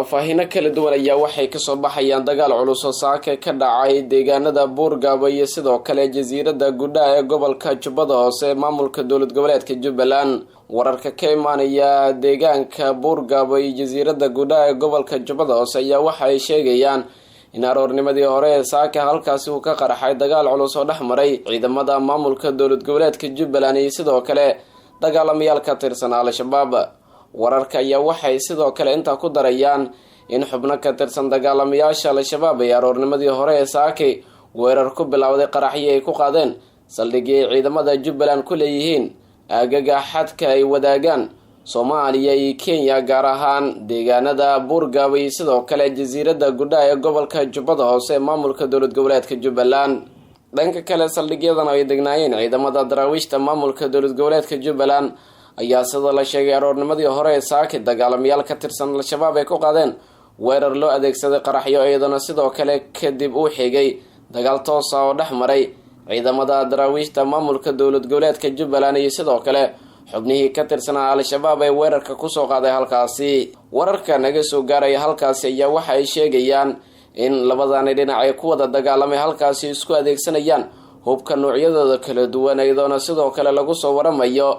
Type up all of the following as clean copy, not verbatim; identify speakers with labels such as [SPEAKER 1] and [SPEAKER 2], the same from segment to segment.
[SPEAKER 1] faahfaahin kala duwan ayaa waxay ka soo baxayaan dagaal culus oo saaka ka dhacay deegaanada Buurgabo iyo sidoo kale jasiirada Gudhaa ee gobolka Jubbada Hoose maamulka dowlad goboleedka Jubbaland. wararka ka imaanaya deegaanka Buurgabo iyo jasiirada Gudhaa ee gobolka Jubbada Hoose ayaa waxay sheegayaan in aroornimadii hore ee saaka halkaasi uu ka qarxay dagaal culus oo dhexmaray ciidamada maamulka dowlad goboleedka Jubbaland iyo sidoo kale dagaalamayaal ka tirsan Al-Shabaab. wararka ayaa waxay sidoo kale inta ku darayaan in xubno ka tirsan dagaalamayaasha Al-Shabaab ay aroornimadii hore ee saaka weerar ku bilowday qaraxyo ay ku qaadeen saldhigyada ciidamada Jubbaland ku leeyihiin aagaga xadka ay wadaagaan Soomaaliya iyo Kenya, gaar ahaan deegaanada Buurgabo iyo sidoo kale jasiirada Gudhaa ee gobolka Jubbada Hoose maamulka dowlad goboleedka Jubbaland. dhanka kale saldhigyadan ay degnaayeen ciidamada daraawiishta maamulka dowlad goboleedka Jubbaland ayaa sida la sheegay aroornimadii hore ee saaka dagaalamayaal ka tirsan Al-Shabaab ay ku qaadeen weerar loo adeegsaday qaraxyo iyadoo sidoo kale kadib uu xigay dagaal toos ah oo dhexmaray ciidamada daraawiishta maamulka dowlad goboleedka Jubbaland iyo sidoo kale xubnihii ka tirsan Al-Shabaab ee weerarka ku soo qaaday halkaasi. wararka naga soo gaaray halkaasi ayaa waxa ay sheegayaan in labadan dhinac ay ku wada dagaalamay halkaasi isku adeegsanayaan hubka noocyadooda kala duwan iyadoo sidoo kale lagu soo waramayo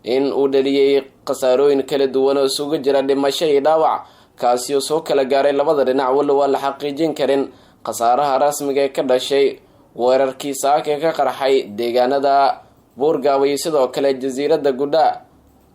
[SPEAKER 1] in uu dhaliyay qasaarooyin kala duwan oo isugu jira dhimasho iyo dhaawac kaasi oo soo kala gaaray labada dhinac walow aan la xaqiijin karin qasaaraha rasmiga ee ka dhashay weerarkii saaka ka qarxay deegaanada Buurgabo iyo sidoo kale jasiirada Gudhaa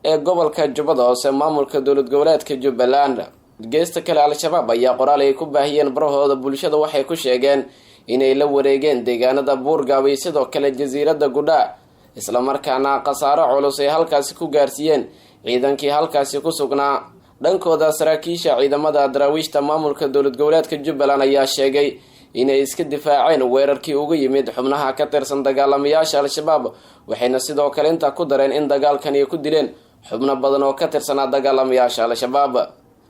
[SPEAKER 1] ee gobolka Jubbada Hoose maamulka dowlad goboleedka Jubbaland. geesta kale Al-Shabaab ayaa qoraal ay ku baahiyeen barahooda bulshada waxay ku sheegeen inay la wareegeen deegaanada Buurgabo iyo sidoo kale jasiirada Gudhaa isla markaana qasaaro culus ay halkaasi ku gaarsiiyeen ciidankii halkaasi ku sugnaa. dhankooda saraakiisha ciidamada daraawiishta maamulka dowlad goboleedka Jubbaland ayaa sheegay inay iska difaaceen weerarkii ugu yimid xubnaha ka tirsan dagaalamayaasha Al-Shabaab, waxayna sidoo kale inta ku dareen in dagaalkan ay ku dileen xubno badan oo ka tirsan dagaalamayaasha Al-Shabaab.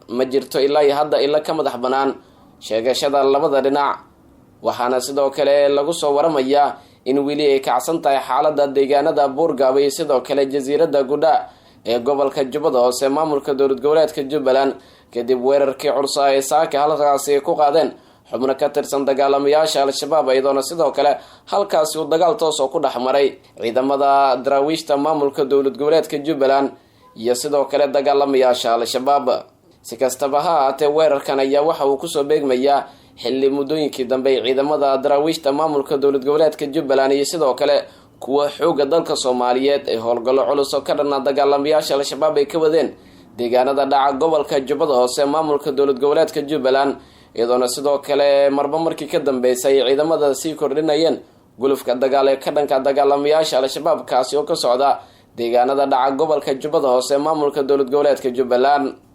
[SPEAKER 1] ma jirto ilaa hadda ila ka madax banaan sheegashada labada dhinac, waxaana sidoo kale lagu soo waramayaa in wili ay kacsan tahay xaaladda deegaanada Buurgabo iyo sidoo kale jasiirada Gudhaa ee gobolka Jubbada Hoose maamulka dowlad goboleedka Jubbaland kadib weerarkii culus ee saaka halkaasi ku qaadeen xubno ka tirsan dagaalamayaasha Al-Shabaab iyadoo sidoo kale halkaasi uu dagaal toos oo ku dhexmaray ciidamada daraawiishta maamulka dowlad goboleedka Jubbaland iyo sidoo kale dagaalamayaasha Al-Shabaab. si kastaba ha ahaatee weerarkan ayaa waxa uu kusoo beegmayaa xilli muddooyinkii dambe ciidamada daraawiishta maamulka dowlad goboleedka Jubbaland iyo sidoo kale kuwa xooga dalka Soomaaliyeed ee howlgallo culus oo ka dhanaa dagaalamayaasha Al-Shabaab ay ka wadeen deegaanada dhaca gobolka Jubbada Hoose maamulka dowlad goboleedka Jubbaland iyadoo sidoo kale marba markii ka dambeysay ciidamada sii kordhinayeen gulufka dagaal ee ka dhanka dagaalamayaasha Al-Shabaab kaasi oo ka socda deegaanada dhaca gobolka Jubbada Hoose maamulka dowlad goboleedka Jubbaland.